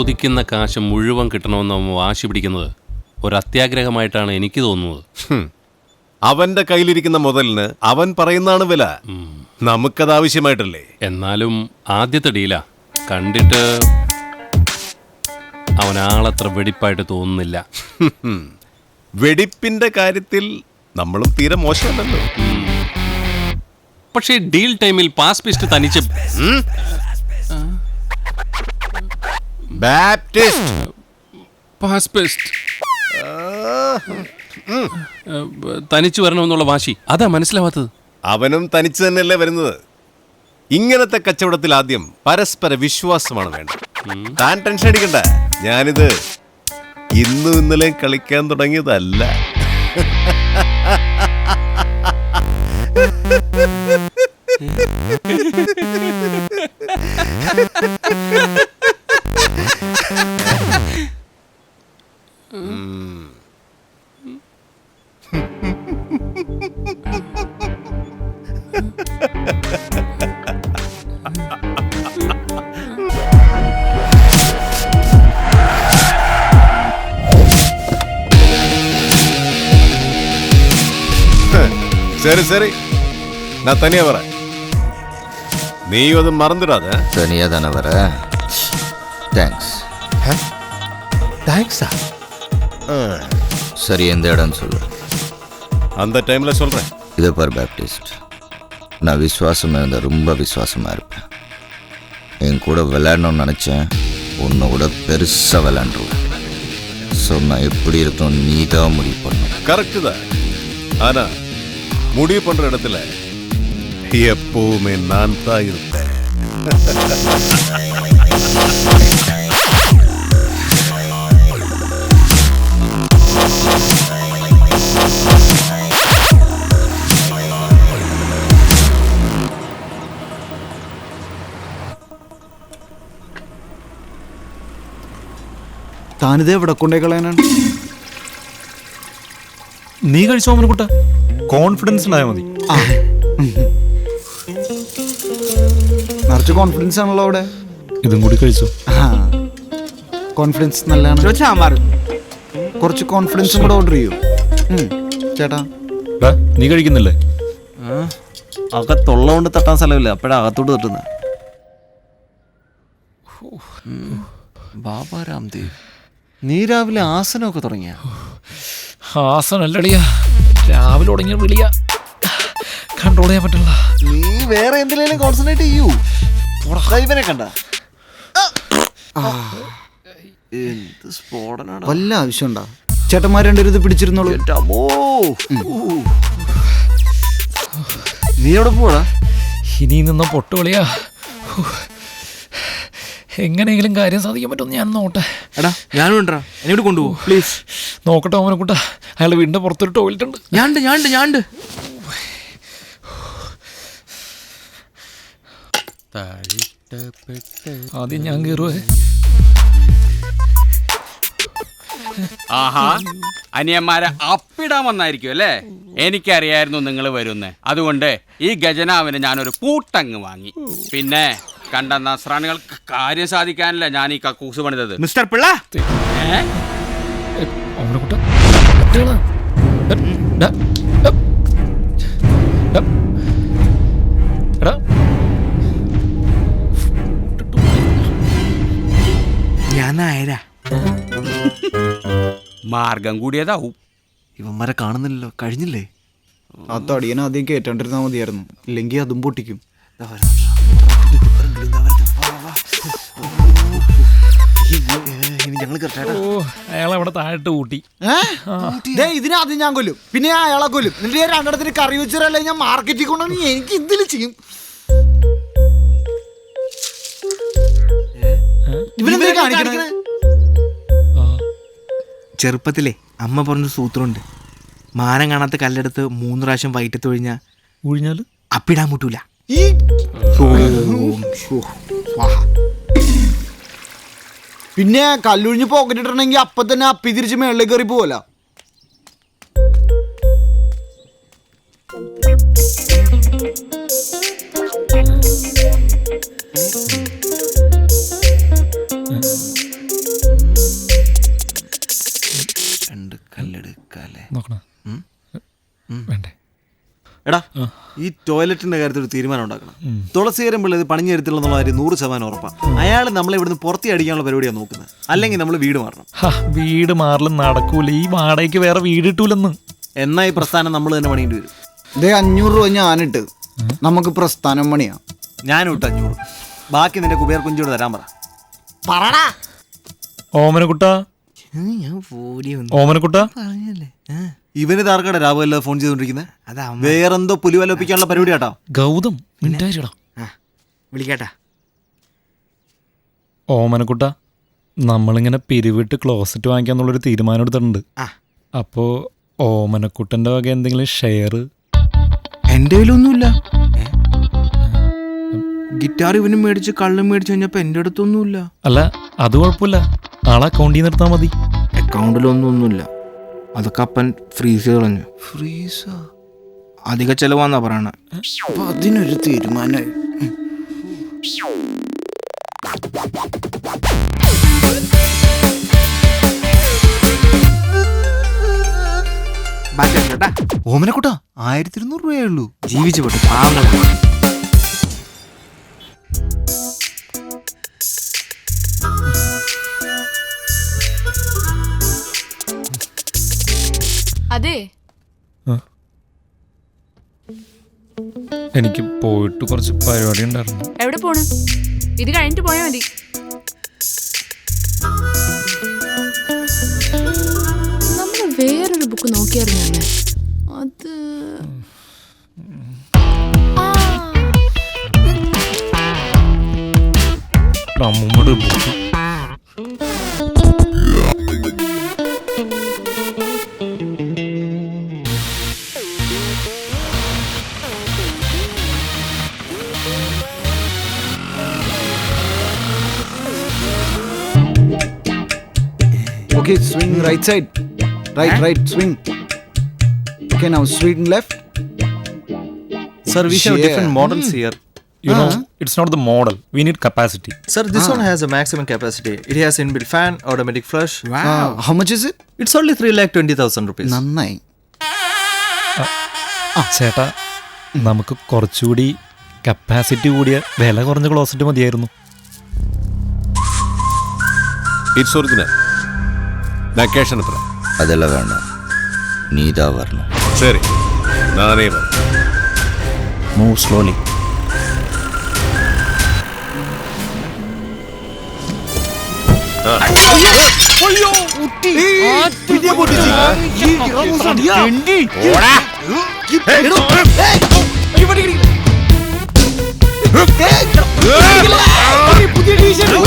ചോദിക്കുന്ന കാശ് മുഴുവൻ കിട്ടണമെന്ന് അവൻ വാശി പിടിക്കുന്നത് ഒരു അത്യാഗ്രഹമായിട്ടാണ് എനിക്ക് തോന്നുന്നത്. അവന്റെ കയ്യിലിരിക്കുന്ന മുതലിന് അവൻ പറയുന്നതാണ് വില. നമുക്കത് ആവശ്യമായിട്ടല്ലേ? എന്നാലും ആദ്യത്തെ ഡീലാ, കണ്ടിട്ട് അവനാളത്ര വെടിപ്പായിട്ട് തോന്നുന്നില്ല. വെടിപ്പിന്റെ കാര്യത്തിൽ നമ്മളും തീരെ മോശമല്ലല്ലോ. പക്ഷേ ഡീൽ ടൈമിൽ പാസ് പിസ്റ്റ് തനിച്ച് തനിച്ചു വരണമെന്നുള്ള വാശി അതാ മനസ്സിലാവാത്തത്. അവനും തനിച്ച് തന്നെയല്ലേ വരുന്നത്. ഇങ്ങനത്തെ കച്ചവടത്തിൽ ആദ്യം പരസ്പര വിശ്വാസമാണ് വേണ്ടത്. താൻ ടെൻഷൻ അടിക്കണ്ട, ഞാനിത് ഇന്നും ഇന്നലെയും കളിക്കാൻ തുടങ്ങിയതല്ല. சரி சரி, நான் தனியா வரேன். நீயும் அதை மறந்துடாத. தனியா தானே வர? தேங்க்ஸ். தேங்க்ஸா? சரி, எந்த இடம்னு சொல்லு. அந்த டைம்ல சொல்றேன். இதை பார் பேப்டிஸ்ட், நான் விசுவாசமாக இருந்தால் ரொம்ப விசுவாசமாக இருப்பேன். என் கூட விளையாடணும்னு நினச்சேன், உன்னை கூட பெருசாக விளையாண்டுருவேன். ஸோ நான் எப்படி இருக்கணும் நீ தான் முடிவு பண்ணணும். கரெக்டு தான். ஆனால் முடிவு பண்ற இடத்துல எப்பவுமே நான் தான் இருப்பேன். താനിത് എവിടെ കൊണ്ടേ കളയാനാണ്? നീ കഴിച്ചോ കുട്ട, കോൺഫിഡൻസ് ഉണ്ടായാൽ മതി. നിറച്ച് കോൺഫിഡൻസ് ആണല്ലോ അവിടെ. ഇതും കൂടി കഴിച്ചു. കോൺഫിഡൻസ് നല്ലതാണ്. കുറച്ച് കോൺഫിഡൻസും കൂടെ ഓർഡർ ചെയ്യൂ ചേട്ടാ. നീ കഴിക്കുന്നില്ലേ? അകത്തുള്ള കൊണ്ട് തട്ടാൻ സ്ഥലമില്ല, അപ്പോഴാ അകത്തോട്ട് തട്ടുന്ന. ബാബാ രാംദേവ്, നീ രാവിലെ ആസനമൊക്കെ തുടങ്ങിയ? ആസനല്ലടിയാ, രാവിലെ തുടങ്ങിയ വിളിയ, കൺട്രോൾ ചെയ്യാൻ പറ്റില്ല. നീ വേറെ എന്തിനേലും കോൺസെൻട്രേറ്റ് ചെയ്യൂ. ഇവനെ കണ്ട എന്ത് സ്ഫോടനാണ്. വല്ല ആവശ്യമുണ്ടാ? ചേട്ടന്മാർ രണ്ടുപേരും ഇത് പിടിച്ചിരുന്നോളൂ. നീ എവിടെ പോടാ? ഇനി നിന്ന പൊട്ടുകളിയാ. എങ്ങനെയെങ്കിലും കാര്യം സാധിക്കാൻ പറ്റുമെന്ന് ഞാൻ നോട്ടെ. എടാ ഞാനും ഉണ്ടാ, എന്നോട് കൊണ്ടുപോകും പ്ലീസ്. നോക്കട്ടെ അവനെ കൂട്ടാ, അയാളുടെ വീടിന്റെ പുറത്തൊരു ടോയ്ലറ്റ് ഉണ്ട്. ഞാണ്ട് ആദ്യം ഞാൻ കയറുവേ. ആഹാ, അനിയന്മാരെ അപ്പിടാൻ വന്നായിരിക്കും അല്ലേ? എനിക്കറിയായിരുന്നു നിങ്ങൾ വരുന്നേ. അതുകൊണ്ട് ഈ ഗജനാവിന് ഞാനൊരു കൂട്ടങ്ങ് വാങ്ങി. പിന്നെ കണ്ട നസ്രാണികൾക്ക് കാര്യം സാധിക്കാനല്ല ഞാൻ ഈ കക്കൂസ് പണിതത്. മിസ്റ്റർ പിള്ള, അവനെ കൂട്ടാ ഞാൻ നായരാ. മാർഗം കൂടിയതാവും. ഇവന്മാരെ കാണുന്നില്ലല്ലോ, കഴിഞ്ഞില്ലേ? ആ തടിയൻ ആദ്യം കേട്ടോണ്ടിരുന്നാ മതിയായിരുന്നു, ഇല്ലെങ്കിൽ അതും പൊട്ടിക്കും. അയാളവിടെ താഴോട്ട് കൂട്ടി. ഇതിനാദ്യം ഞാൻ കൊല്ലും, പിന്നെ ഞാൻ അയാളെ കൊല്ലും. എന്നിട്ട് ഞാൻ രണ്ടിടത്തിന് കറി വെച്ചല്ലേ ഞാൻ മാർക്കറ്റിൽ കൊണ്ടുവന്ന് എനിക്ക് എന്തിലും ചെയ്യും. ഇവരെന്താ കാണിക്കണേ? ചെറുപ്പത്തിലെ അമ്മ പറഞ്ഞൊരു സൂത്രമുണ്ട്. മാനം കാണാത്ത കല്ലെടുത്ത് 3 പ്രാവശ്യം വയറ്റത്ത് ഒഴിഞ്ഞാല് അപ്പിടാൻ മുട്ടൂല. പിന്നെ കല്ലൊഴിഞ്ഞ് പോക്കറ്റ് ഇടണമെങ്കിൽ അപ്പൊ തന്നെ അപ്പി തിരിച്ച് മേളിൽ കയറി പോവല. വേണ്ടേ? എടാ ഈ ടോയ്ലറ്റിന്റെ കാര്യത്തിൽ ഒരു തീരുമാനം ഉണ്ടാക്കണം. തുളസീകരം പിള്ള ഇത് പണിഞ്ഞു തരത്തില്ലെന്നുള്ള കാര്യം 100% ഉറപ്പാണ്. അയാൾ നമ്മളെ ഇവിടുന്ന് പുറത്തി അടിക്കാനുള്ള പരിപാടിയാണ് നോക്കുന്നത്. അല്ലെങ്കിൽ നമ്മൾ വീട് മാറണം. വീട് മാറലും നടക്കൂല. ഈ വാടകയ്ക്ക് വേറെ വീട് കിട്ടൂലെന്ന്. എന്നാ ഈ പ്രസ്ഥാനം നമ്മൾ തന്നെ പണിയേണ്ടി വരും. ഇതേ 500 രൂപ ഞാനിട്ട് നമുക്ക് പ്രസ്ഥാനം പണിയാ. ഞാനും ഇട്ട് 500. ബാക്കി നിന്റെ കുബേർ കുഞ്ചോട് തരാൻ പറ. പറടാ. ഓമനക്കുട്ട, ഞാൻ പോടി ഒന്ന് ഓമനക്കുട്ട, പറഞ്ഞല്ലേ. ഇവന് താർക്കട രാവിലെ ഫോൺ ചെയ്തോണ്ടിരിക്കുന്നത്. അതാ വേറെന്തോ പുലിവലൊപ്പിക്കാനുള്ള പരിപാടി കേട്ടോ. ഗൗതം മിണ്ടായിടാ. വിളിക്കാട്ടാ. ഓമനക്കുട്ട, നമ്മളിങ്ങനെ പിരിവിട്ട് ക്ലോസറ്റ് വാങ്ങിക്കാന്നുള്ളൊരു തീരുമാനം എടുത്തിട്ടുണ്ട്. അപ്പോ ഓമനക്കുട്ടന്റെ വക എന്തെങ്കിലും ഷെയർ? എൻ്റെ കയ്യിലൊന്നുമില്ല. ഗിറ്റാർ ഇവനും മേടിച്ച് കള്ളും മേടിച്ച് കഴിഞ്ഞപ്പോ എൻ്റെ അടുത്തൊന്നുമില്ല. അല്ല, അത് കുഴപ്പമില്ല. ആളെ അക്കൗണ്ടിൽ നിന്ന് എടുത്താൽ മതി. അക്കൗണ്ടിലൊന്നുമില്ല. അതൊക്കെ അപ്പൻ ഫ്രീസ് ചെയ്ത് കളഞ്ഞു. ഫ്രീസാ? അധിക ചെലവാന്നാ പറയണ. അപ്പൊ അതിനൊരു തീരുമാനമായി. ഓമനക്കുട്ടാ 1200 രൂപയേ ഉള്ളൂ. ജീവിച്ചു പോട്ടെ പാവം. അതെ, എനിക്ക് പോയിട്ട് കുറച്ച് പരിപാടി ഉണ്ടായിരുന്നു. എവിടെ പോണ്? ഇത് കഴിഞ്ഞിട്ട് പോയാ മതി. നമ്മള് വേറൊരു ബുക്ക് നോക്കിയായിരുന്നല്ലേ? അത് അമ്മൂമ്മയുടെ book. Okay, swing right side. Right, swing. Okay, now swing left. Sir, we have different models here. You know, it's not the model. We need capacity. Sir, this one has a maximum capacity. It has inbuilt fan, automatic flush. How much is it? It's only 3,20,000 rupees. നന്നായി. ചേട്ടാ, നമുക്ക് കുറച്ചുകൂടി capacity കൂടിയ വില കുറഞ്ഞ closet മതിയായിരുന്നു. Its original. Location എത്ര? അതെല്ലാം വേണ്ട, നീതാ വരണം. ശരി, നാനേ വരാം. Move slowly. പുതിയ ടീഷർട്ട്